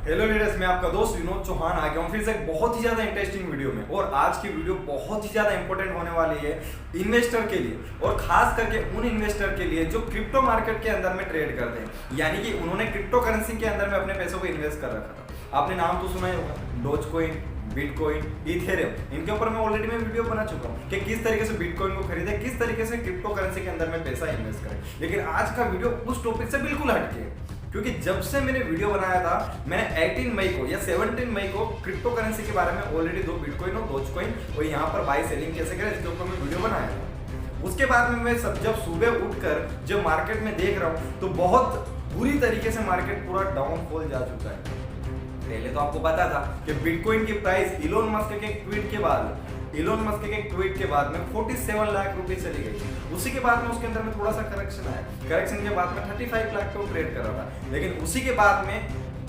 Hello leaders, मैं आपका दोस्त विनोद चौहान आ गया हूँ फिर से एक बहुत ही ज़्यादा इंटरेस्टिंग वीडियो में। और आज की वीडियो बहुत ही ज़्यादा इंपॉर्टेंट होने वाली है इन्वेस्टर के लिए, और खास करके उन इन्वेस्टर के लिए जो क्रिप्टो मार्केट के अंदर में ट्रेड करते हैं, यानी कि उन्होंने क्रिप्टो करेंसी के अंदर में अपने पैसों को इन्वेस्ट कर रखा था। आपने नाम तो सुना ही होगा, डोजकॉइन, बिटकॉइन, इथेरियम। इनके ऊपर मैं ऑलरेडी वीडियो बना चुका हूँ कि किस तरीके से बिटकॉइन को खरीदे, किस तरीके से क्रिप्टो करेंसी के अंदर में पैसा इन्वेस्ट करें। लेकिन आज का वीडियो उस टॉपिक से बिल्कुल हटके है, क्योंकि जब से मैंने वीडियो बनाया था, मैंने 18 मई को या 17 मई को क्रिप्टो करेंसी के बारे में ऑलरेडी 2 बिटकॉइन और डोजकॉइन और यहाँ पर बाई सेलिंग कैसे करें इसके ऊपर मैं वीडियो बनाया था। उसके बाद में मैं जब सुबह उठकर जब मार्केट में देख रहा हूँ तो बहुत बुरी तरीके से मार्केट पूरा डाउनफॉल जा चुका है। पहले तो आपको पता था कि बिटकॉइन की प्राइस इलोन मस्क के ट्वीट के बाद में 47 लाख रुपए चली गई। उसी के बाद में उसके अंदर में थोड़ा सा करेक्शन आया, करेक्शन के बाद में 35 लाख पे ट्रेड कर रहा था। लेकिन उसी के बाद में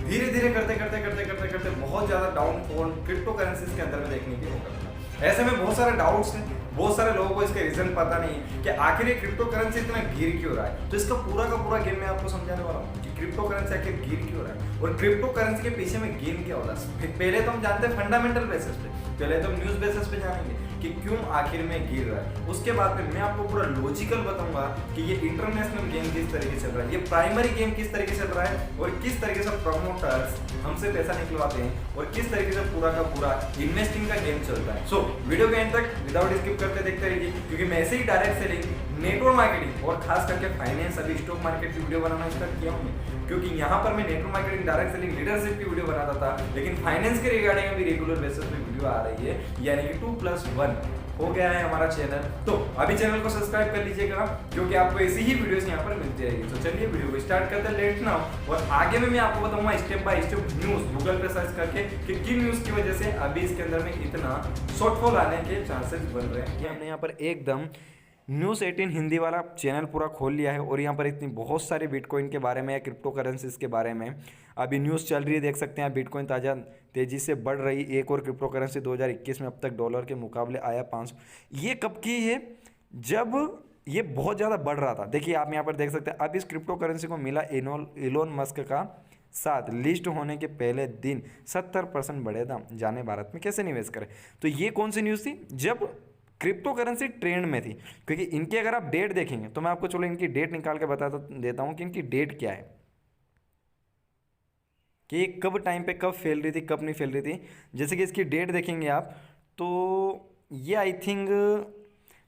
धीरे धीरे करते बहुत ज्यादा डाउनफॉल क्रिप्टो करेंसीज के अंदर में देखने को मिला। ऐसे में बहुत सारे डाउट्स हैं, बहुत सारे लोगों को इसका रीजन पता नहीं है कि आखिर ये क्रिप्टो करेंसी इतना गिर क्यों रहा है। तो इसका पूरा का पूरा गेम मैं आपको समझाने वाला हूँ कि क्रिप्टो करेंसी आखिर गिर क्यों रहा है और क्रिप्टो करेंसी के पीछे में गेम क्या हो रहा है। पहले तो हम जानते हैं फंडामेंटल बेसिस पे, पहले तो हम न्यूज बेसिस पे जानेंगे कि क्यों आखिर में गिर रहा है। उसके बाद में मैं आपको पूरा लॉजिकल बताऊंगा कि ये इंटरनेशनल गेम किस तरीके से चल रहा है, ये प्राइमरी गेम किस तरीके से चल रहा है और किस तरीके से प्रमोटर्स हमसे पैसा निकलवाते हैं और किस तरीके से पूरा का पूरा इन्वेस्टिंग का गेम चलता है। सो वीडियो के एंड तक विदाउट स्किप करते देखते रहिए, क्योंकि मैं ऐसे ही डायरेक्ट सेलिंग, नेटवर्क मार्केटिंग और खास करके फाइनेंस, अभी स्टॉक मार्केट की वीडियो बनाना स्टार्ट किया हूँ क्योंकि यहाँ पर मैं network marketing, direct selling, leadership की वीडियो बनाता था, लेकिन फाइनेंस के रिगार्डिंग अभी रेगुलर बेसिस पे वीडियो आ रही है, यानी कि 2+1 हो गया है हमारा चैनल। तो अभी चैनल को सब्सक्राइब कर लीजिएगा, क्योंकि आपको ऐसी ही वीडियोस यहाँ पर मिलती रहेगी। तो चलिए वीडियो को स्टार्ट करते हैं, लेट नाउ। और आगे में मैं आपको बताऊंगा step by step news, Google पे सर्च करके कि किन न्यूज की वजह से अभी इसके अंदर में इतना शॉर्टफॉल आने के चांसेस बन रहे हैं। हमने यहाँ पर एकदम न्यूज़ 18 हिंदी वाला चैनल पूरा खोल लिया है और यहाँ पर इतनी बहुत सारे बिटकॉइन के बारे में या क्रिप्टो करेंसीज के बारे में अभी न्यूज़ चल रही है। देख सकते हैं बिटकॉइन ताज़ा तेज़ी से बढ़ रही। एक और क्रिप्टो करेंसी 2021 में अब तक डॉलर के मुकाबले आया 500। ये कब की है? जब ये बहुत ज़्यादा बढ़ रहा था। देखिए आप यहाँ पर देख सकते हैं अब इस क्रिप्टो करेंसी को मिला इलोन मस्क का साथ लिस्ट होने के पहले दिन 70% बढ़े दाम, जाने भारत में कैसे निवेश करें। तो ये कौन सी न्यूज़ थी? जब क्रिप्टो करेंसी ट्रेंड में थी। क्योंकि इनकी अगर आप डेट देखेंगे तो मैं आपको चलो इनकी डेट निकाल के बता देता हूं कि इनकी डेट क्या है, कि कब टाइम पे कब फैल रही थी, कब नहीं फैल रही थी। जैसे कि इसकी डेट देखेंगे आप तो ये आई थिंक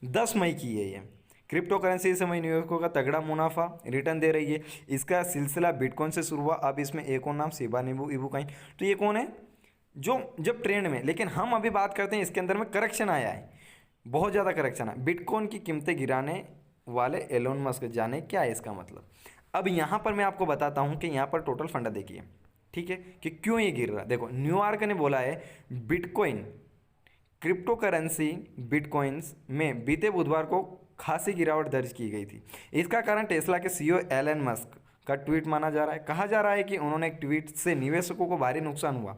10 मई की है। ये क्रिप्टो करेंसी इस समय निवेशकों का तगड़ा मुनाफा रिटर्न दे रही है। इसका सिलसिला बिटकॉइन से शुरू हुआ। अब इसमें एक और नाम शिबा इनू कॉइन। तो ये कौन है जो जब ट्रेंड में, लेकिन हम अभी बात करते हैं इसके अंदर में करेक्शन आया है, बहुत ज़्यादा करेक्शन है। बिटकॉइन की कीमतें गिराने वाले एलोन मस्क, जाने क्या है इसका मतलब। अब यहाँ पर मैं आपको बताता हूँ कि यहाँ पर टोटल फंडा देखिए, ठीक है, कि क्यों ये गिर रहा है। देखो न्यूयॉर्क ने बोला है बिटकॉइन क्रिप्टो करेंसी बिटकॉइंस में बीते बुधवार को खासी गिरावट दर्ज की गई थी। इसका कारण टेस्ला के सीईओ एलन मस्क का ट्वीट माना जा रहा है। कहा जा रहा है कि उन्होंने एक ट्वीट से निवेशकों को भारी नुकसान हुआ।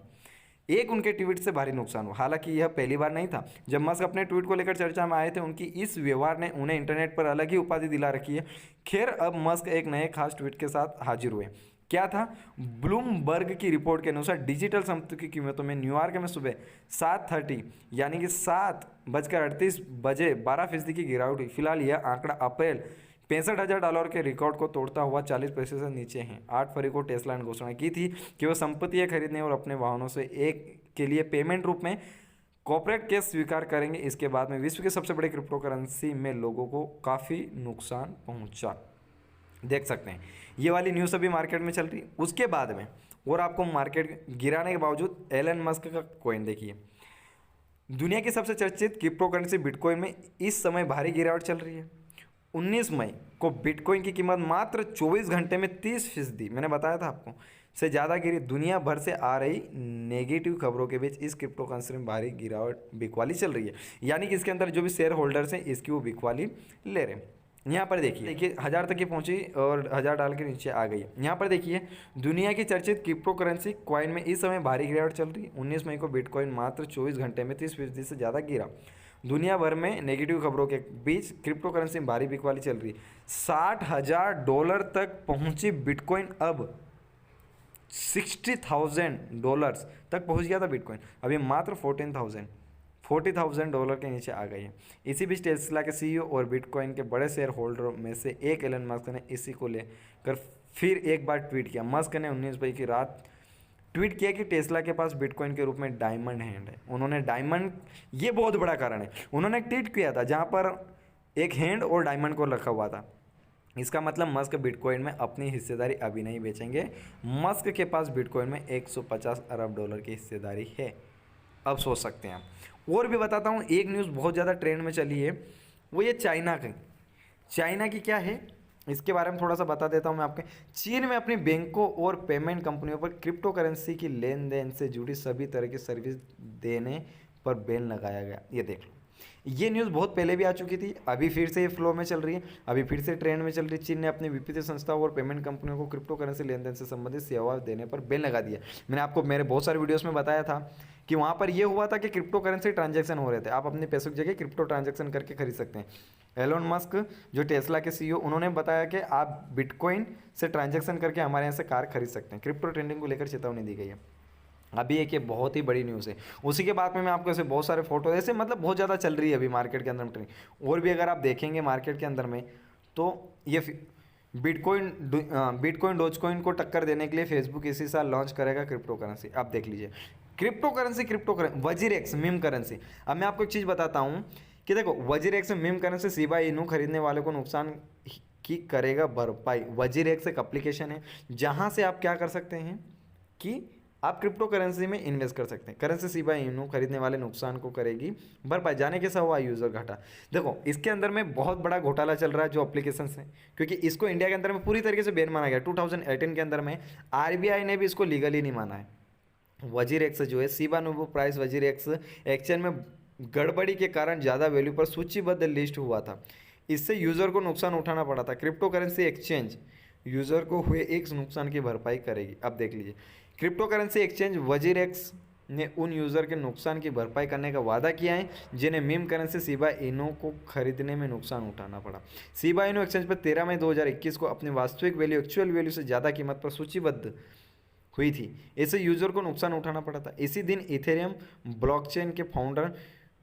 उनके ट्वीट से भारी नुकसान हुआ। हालांकि यह पहली बार नहीं था जब मस्क अपने ट्वीट को लेकर चर्चा में आए थे। उनकी इस व्यवहार ने उन्हें इंटरनेट पर अलग ही उपाधि दिला रखी है। खैर अब मस्क एक नए खास ट्वीट के साथ हाजिर हुए। क्या था? ब्लूमबर्ग की रिपोर्ट के अनुसार डिजिटल संपत्ति की कीमतों में न्यूयॉर्क में सुबह 7:30 यानी कि 7:38 12% की गिरावट हुई। फिलहाल यह आंकड़ा अप्रैल $65,000 के रिकॉर्ड को तोड़ता हुआ 40% नीचे है। 8 फरवरी को टेस्ला ने घोषणा की थी कि वह संपत्तियां खरीदने और अपने वाहनों से एक के लिए पेमेंट रूप में कॉर्पोरेट कैश स्वीकार करेंगे। इसके बाद में विश्व के सबसे बड़े क्रिप्टो करेंसी में लोगों को काफ़ी नुकसान पहुंचा। देख सकते हैं ये वाली न्यूज़ अभी मार्केट में चल रही। उसके बाद में और आपको मार्केट गिराने के बावजूद एलन मस्क का कॉइन देखिए। दुनिया की सबसे चर्चित क्रिप्टो करेंसी बिटकॉइन में इस समय भारी गिरावट चल रही है। 19 मई को बिटकॉइन की कीमत मात्र 24 घंटे में 30%, मैंने बताया था आपको, से ज़्यादा गिरी। दुनिया भर से आ रही नेगेटिव खबरों के बीच इस क्रिप्टो करेंसी में भारी गिरावट, बिकवाली चल रही है। यानी कि इसके अंदर जो भी शेयर होल्डर्स हैं इसकी वो बिकवाली ले रहे हैं। यहाँ पर देखिए 1000 तक की पहुँची और $1000 के नीचे आ गई। यहाँ पर देखिए दुनिया की चर्चित क्रिप्टो करेंसी कॉइन में इस समय भारी गिरावट चल रही है। 19 मई को बिटकॉइन मात्र 24 घंटे में 30% से ज़्यादा गिरा। दुनिया भर में नेगेटिव खबरों के बीच क्रिप्टो करेंसी में भारी बिकवाली चल रही है। $60,000 तक पहुंची बिटकॉइन अब $60,000 तक पहुंच गया था बिटकॉइन, अभी मात्र $40,000 के नीचे आ गई है। इसी बीच टेस्ला के सीईओ और बिटकॉइन के बड़े शेयर होल्डरों में से एक एलन मस्क ने इसी को लेकर फिर एक बार ट्वीट किया। मस्क ने 19 मई की रात ट्वीट किया कि टेस्ला के पास बिटकॉइन के रूप में डायमंड हैंड है। उन्होंने डायमंड, ये बहुत बड़ा कारण है, उन्होंने एक ट्वीट किया था जहाँ पर एक हैंड और डायमंड को रखा हुआ था। इसका मतलब मस्क बिटकॉइन में अपनी हिस्सेदारी अभी नहीं बेचेंगे। मस्क के पास बिटकॉइन में $150 अरब की हिस्सेदारी है। अब सोच सकते हैं आप। और भी बताता हूँ, एक न्यूज़ बहुत ज़्यादा ट्रेंड में चली है, वो ये चाइना की क्या है, इसके बारे में थोड़ा सा बता देता हूँ मैं आपके। चीन में अपनी बैंकों और पेमेंट कंपनियों पर क्रिप्टो करेंसी की लेन देन से जुड़ी सभी तरह की सर्विस देने पर बैन लगाया गया। ये देख लो, ये न्यूज़ बहुत पहले भी आ चुकी थी, अभी फिर से ये फ्लो में चल रही है, अभी फिर से ट्रेंड में चल रही है। चीन ने अपनी वित्तीय संस्थाओं और पेमेंट कंपनियों को क्रिप्टो करेंसी लेन देन से संबंधित सेवा देने पर बैन लगा दिया। मैंने आपको मेरे बहुत सारे वीडियोस में बताया था कि वहाँ पर ये हुआ था कि क्रिप्टो करेंसी ट्रांजैक्शन हो रहे थे, आप अपने पैसों की जगह क्रिप्टो ट्रांजैक्शन करके खरीद सकते हैं। एलोन मस्क जो टेस्ला के सीईओ, उन्होंने बताया कि आप बिटकॉइन से ट्रांजैक्शन करके हमारे यहाँ से कार खरीद सकते हैं। क्रिप्टो ट्रेंडिंग को लेकर चेतावनी दी गई है। अभी एक ये बहुत ही बड़ी न्यूज़ है। उसी के बाद में मैं आपको ऐसे बहुत सारे फोटो, ऐसे मतलब बहुत ज़्यादा चल रही है अभी मार्केट के अंदर में ट्रेंडिंग। और भी अगर आप देखेंगे मार्केट के अंदर में, तो ये बिटकॉइन डोजकॉइन को टक्कर देने के लिए फेसबुक इसी साल लॉन्च करेगा क्रिप्टो करेंसी। आप देख लीजिए, crypto currency WazirX meme currency. अब मैं आपको एक चीज़ बताता हूँ कि देखो, WazirX meme currency Shiba Inu खरीदने वाले को नुकसान की करेगा भरपाई। वजीरेक्स एक एप्लीकेशन है जहाँ से आप क्या कर सकते हैं कि आप क्रिप्टो करेंसी में इन्वेस्ट कर सकते हैं। करेंसी शिबा इनू खरीदने वाले नुकसान को करेगी भरपाई। जाने कैसा हुआ यूज़र घाटा। देखो, इसके अंदर में बहुत बड़ा घोटाला चल रहा है जो एप्लीकेशन है, क्योंकि इसको इंडिया के अंदर में पूरी तरीके से बैन माना गया। 2018 के अंदर में आरबीआई ने भी इसको लीगली नहीं माना है। वजीरेक्स जो है, Shiba Inu price WazirX exchange में गड़बड़ी के कारण ज़्यादा वैल्यू पर सूचीबद्ध लिस्ट हुआ था। इससे यूज़र को नुकसान उठाना पड़ा था। क्रिप्टो करेंसी एक्सचेंज यूज़र को हुए एक नुकसान की भरपाई करेगी। अब देख लीजिए, क्रिप्टो करेंसी एक्सचेंज वजीरेक्स ने उन यूज़र के नुकसान की भरपाई करने का वादा किया है जिन्हें मीम करेंसी शिबा इनू को खरीदने में नुकसान उठाना पड़ा। शिबा इनू एक्सचेंज पर 13 मई 2021 को अपनी वास्तविक वैल्यू एक्चुअल वैल्यू से ज़्यादा कीमत पर सूचीबद्ध हुई थी। इससे यूज़र को नुकसान उठाना पड़ा था। इसी दिन इथेरियम ब्लॉकचेन के फाउंडर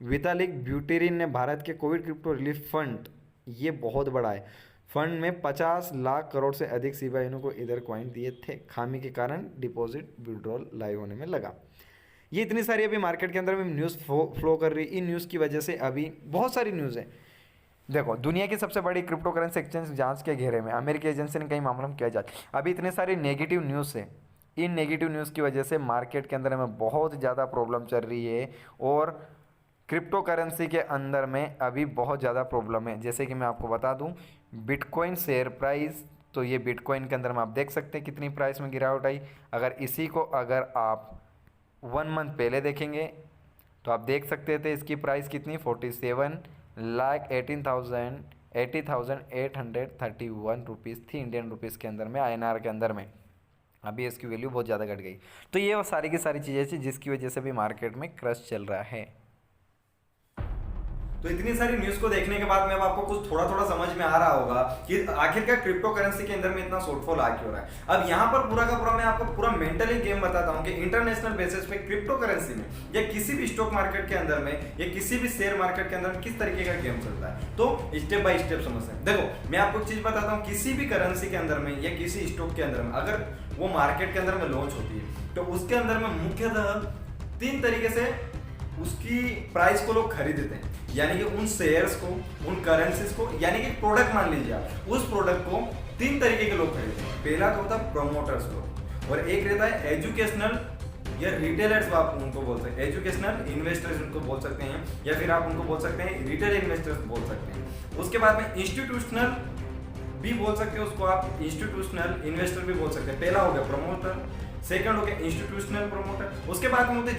वितालिक ब्यूटेरिन ने भारत के कोविड क्रिप्टो रिलीफ फंड, ये बहुत बड़ा है, फंड में 50 लाख करोड़ से अधिक शिबा इनू को इधर कॉइन दिए थे। खामी के कारण डिपॉजिट विड्रॉल लाइव होने में लगा। ये इतनी सारी अभी मार्केट के अंदर में न्यूज़ फ्लो कर रही है। इन न्यूज़ की वजह से अभी बहुत सारी न्यूज़ है। देखो, दुनिया की सबसे बड़ी क्रिप्टो करेंसी एक्सचेंज जांच के घेरे में, अमेरिकी एजेंसी ने कई मामलों में किया जांच। अभी इतने सारी नेगेटिव न्यूज़ है। इन नेगेटिव न्यूज़ की वजह से मार्केट के अंदर में बहुत ज़्यादा प्रॉब्लम चल रही है और क्रिप्टो करेंसी के अंदर में अभी बहुत ज़्यादा प्रॉब्लम है। जैसे कि मैं आपको बता दूं, बिटकॉइन शेयर प्राइस, तो ये बिटकॉइन के अंदर में आप देख सकते हैं कितनी प्राइस में गिरावट आई। अगर इसी को अगर आप 1 मंथ पहले देखेंगे तो आप देख सकते थे इसकी प्राइस कितनी 47,80,831 रुपीज़ थी इंडियन रुपीज़ के अंदर में, INR के अंदर में। अभी इसकी वैल्यू बहुत ज़्यादा घट गई। तो ये वो सारी की सारी चीज़ें थी जिसकी वजह से भी मार्केट में क्रश चल रहा है। तो इतनी सारी न्यूज को देखने के बाद में अब आपको कुछ थोड़ा थोड़ा समझ में आ रहा होगा कि आखिरकार क्रिप्टो करेंसी के अंदर में इतना शॉर्टफॉल आ क्यों रहा है। अब यहाँ पर पूरा का पूरा मैं आपको पूरा मेंटली गेम बताता हूँ कि इंटरनेशनल बेसिस पे क्रिप्टो करेंसी में या किसी भी स्टॉक मार्केट के अंदर में या किसी भी शेयर मार्केट के अंदर में किस तरीके का गेम चलता है। तो स्टेप बाय स्टेप समझते हैं। देखो, मैं आपको एक चीज बताता हूँ, किसी भी करेंसी के अंदर में या किसी स्टॉक के अंदर में अगर वो मार्केट के अंदर में लॉन्च होती है तो उसके अंदर में मुख्यतः 3 तरीके से उसकी प्राइस को लोग खरीदते हैं। यानी कि उन शेयर्स को, उन करेंसीज को, यानी कि प्रोडक्ट मान लीजिए आप, उस प्रोडक्ट को 3 तरीके के लोग खरीदते हैं। पहला तो होता है प्रोमोटर्स लोग, और एक रहता है एजुकेशनल या रिटेलर्स, आप उनको बोल सकते हैं। एजुकेशनल इन्वेस्टर्स उनको बोल सकते हैं, या फिर आप उनको बोल सकते हैं रिटेल इन्वेस्टर्स बोल सकते हैं। उसके बाद में इंस्टीट्यूशनल भी बोल सकते हैं उसको, आप इंस्टीट्यूशनल इन्वेस्टर भी बोल सकते हैं। पहला हो गया प्रमोटर, सेकंड हो गया इंस्टीट्यूशनल प्रमोटर। उसके बाद में होते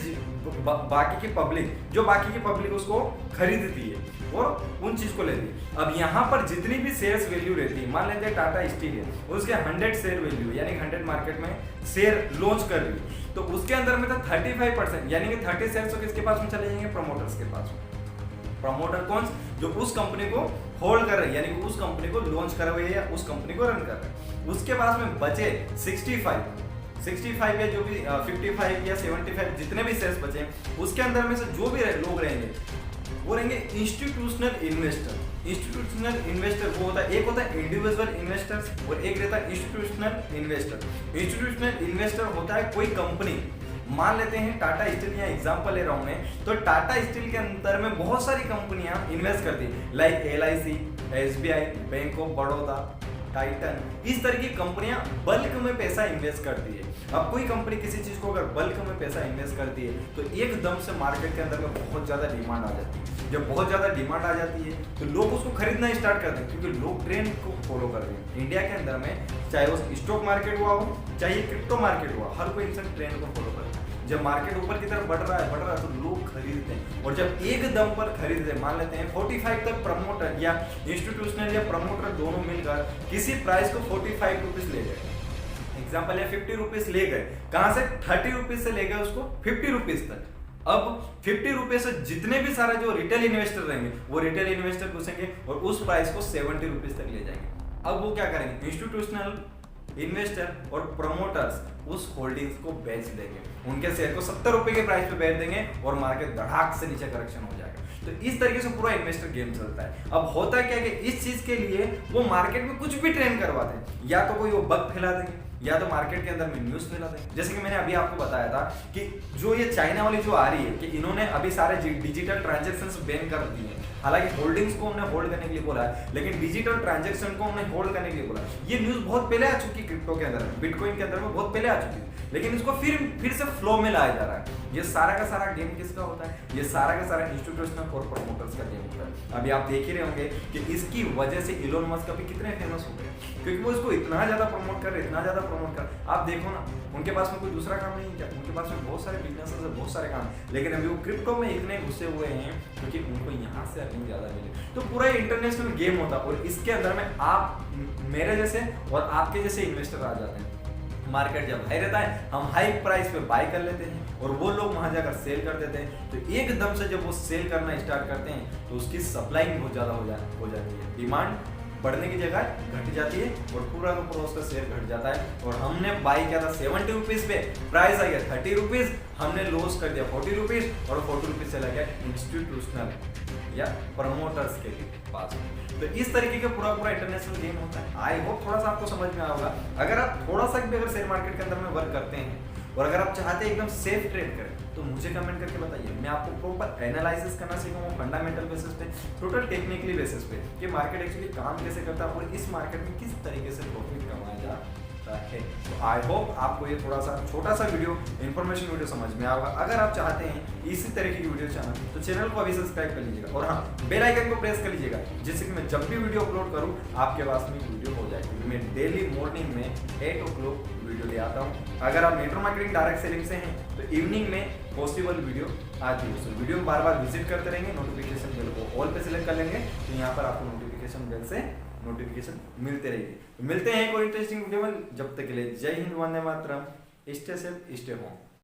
बाकी की पब्लिक, जो बाकी की पब्लिक उसको खरीदती है और उन चीज को लेती है। अब यहाँ पर जितनी भी शेयर्स वैल्यू रहती है, मान लेते हैं टाटा स्टील है, उसके 100 शेयर वैल्यू यानी 100 मार्केट में शेयर लॉन्च कर रही है, तो उसके अंदर में तो 35% यानी कि 30 शेयर तो किसके पास में चले जाएंगे, प्रमोटर्स के पास में। प्रमोटर कौन, जो उस कंपनी को होल्ड कर रहे हैं, यानी कि उस कंपनी को लॉन्च कर रहे हैं या उस कंपनी को रन कर रहे हैं। उसके पास में बचे 65 या जो भी 55 या 75 जितने भी शेयर्स बचे उसके अंदर में से जो भी लोग रहेंगे वो रहेंगे इंस्टीट्यूशनल इन्वेस्टर। इंस्टीट्यूशनल इन्वेस्टर वो होता है, एक होता है इंडिविजुअल इन्वेस्टर्स और एक रहता है इंस्टीट्यूशनल इन्वेस्टर। इंस्टीट्यूशनल इन्वेस्टर होता है कोई कंपनी, मान लेते हैं टाटा स्टील, या एग्जांपल ले रहा हूं मैं, तो टाटा स्टील के अंदर में बहुत सारी कंपनियां इन्वेस्ट करती है, like LIC, SBI, bank of Baroda, Titan, इस तरह की कंपनियां बल्क में पैसा इन्वेस्ट करती है। अब कोई कंपनी किसी चीज को अगर बल्क में पैसा इन्वेस्ट करती है तो एकदम से मार्केट के अंदर में बहुत ज्यादा डिमांड आ जाती है। जब बहुत ज्यादा डिमांड आ जाती है तो लोग उसको खरीदना स्टार्ट करते हैं, क्योंकि लोग ट्रेंड को फॉलो करते हैं। इंडिया के अंदर में चाहे वो स्टॉक मार्केट हुआ हो चाहे क्रिप्टो मार्केट हुआ, हर कोई इंसान ट्रेंड को फॉलो करता है। जब मार्केट ऊपर की तरफ बढ़ रहा है तो लोग खरीदते हैं, और जब एक दम पर खरीदते हैं, मान लेते हैं 45 तक प्रमोटर या इंस्टीट्यूशनल या प्रमोटर दोनों मिलकर किसी प्राइस को 45 रुपीज ले गए, एग्जाम्पल है 50 रुपीज ले गए, कहां से 30 रुपीज से ले गए उसको 50 रुपीज तक। अब 50 रुपीज से जितने भी सारा जो रिटेल इन्वेस्टर रहेंगे वो रिटेल इन्वेस्टर घुसेंगे और उस प्राइस को 70 रुपीज तक ले जाएंगे। अब वो क्या करेंगे, इंस्टीट्यूशनल इन्वेस्टर और प्रमोटर्स उस होल्डिंग्स को बेच देंगे, उनके शेयर को 70 रुपए के प्राइस पे बेच देंगे और मार्केट धड़ाक से नीचे करेक्शन हो जाएगा। तो इस तरीके से पूरा इन्वेस्टर गेम चलता है। अब होता क्या है कि इस चीज के लिए वो मार्केट में कुछ भी ट्रेंड करवाते हैं, या तो कोई वो बग फैला देंगे या तो मार्केट के अंदर में न्यूज फैला देंगे। जैसे कि मैंने अभी आपको बताया था कि जो ये चाइना वाली जो आ रही है कि इन्होंने अभी सारे डिजिटल ट्रांजैक्शंस बैन कर दिए हैं, हालांकि होल्डिंग्स को हमने होल्ड करने के लिए बोला है, लेकिन डिजिटल ट्रांजैक्शन को हमने होल्ड करने के लिए बोला है। ये न्यूज बहुत पहले आ चुकी है, क्रिप्टो के अंदर, बिटकॉइन के अंदर में बहुत पहले आ चुकी है, लेकिन इसको फिर से फ्लो में लाया जा रहा है। ये सारा का सारा गेम किसका होता है, ये सारा का सारा इंस्टीट्यूशनल और प्रमोटर्स का गेम होता है। अभी आप देख ही रहे होंगे कि इसकी वजह से इलोन मस्क अभी कितने फेमस हो गए, क्योंकि वो इसको इतना ज्यादा प्रमोट कर रहे, इतना ज्यादा प्रमोट कर। आप देखो ना, उनके पास में कोई दूसरा काम नहीं है, उनके पास में बहुत सारे बिजनेस है, बहुत सारे काम, लेकिन अभी वो क्रिप्टो में इतने घुसे हुए हैं क्योंकि उनको यहाँ से अर्निंग ज्यादा मिले। तो पूरा इंटरनेशनल गेम होता है और इसके अंदर में आप मेरे जैसे और आपके जैसे इन्वेस्टर आ जाते हैं। मार्केट जब हाई रहता है हम हाई प्राइस पे बाय कर लेते हैं और वो लोग वहां जाकर सेल कर देते हैं। तो एकदम से जब वो सेल करना स्टार्ट करते हैं तो उसकी सप्लाई बहुत ज्यादा हो जाती है, डिमांड बढ़ने की जगह घट जाती है और पूरा का पूरा उसका शेयर घट जाता है। और हमने बाई किया था 70 रुपीज पे, प्राइस आ गया 30 रुपीज, हमने लॉस कर दिया 40 रुपीज और 40 रुपीज चला गया इंस्टीट्यूशनल या प्रमोटर्स के पास। तो इस तरीके का पूरा इंटरनेशनल गेम होता है। आई होप थोड़ा सा आपको समझ में आया होगा। अगर आप थोड़ा सा भी अगर शेयर मार्केट के अंदर में वर्क करते हैं और अगर आप चाहते हैं एकदम सेफ ट्रेड करें तो मुझे कमेंट करके बताइए, मैं आपको प्रॉपर एनालिसिस करना सीखूंगा फंडामेंटल बेसिस पे, टोटल टेक्निकली बेसिस पे कि मार्केट एक्चुअली काम कैसे करता है और इस मार्केट में किस तरीके से प्रॉफिट कमाया जाता है। तो आई होप आपको ये थोड़ा सा छोटा सा वीडियो इन्फॉर्मेशन वीडियो समझ में आएगा। अगर आप चाहते हैं इसी तरीके की वीडियो चाहना तो चैनल को अभी सब्सक्राइब कर लीजिएगा और हाँ बेल आइकन को प्रेस कर लीजिएगा, जिससे कि मैं जब भी वीडियो अपलोड करूँ आपके पास में वीडियो हो जाएगी। मैं डेली मॉर्निंग में 8 o'clock वीडियो ले आता हूँ। अगर आप नेटवर्क मार्केटिंग डायरेक्ट सेलिंग से हैं तो इवनिंग में पॉसिबल वीडियो आती है। तो वीडियो में बार बार विजिट करते रहेंगे, नोटिफिकेशन बेल को ऑल पे सिलेक्ट कर लेंगे तो यहाँ पर आपको नोटिफिकेशन बेल से नोटिफिकेशन मिलते रहेगी। तो मिलते हैं एक और इंटरेस्टिंग वीडियो में, जब तक के लिए जय Hind, Vande Mataram, stay safe, stay home.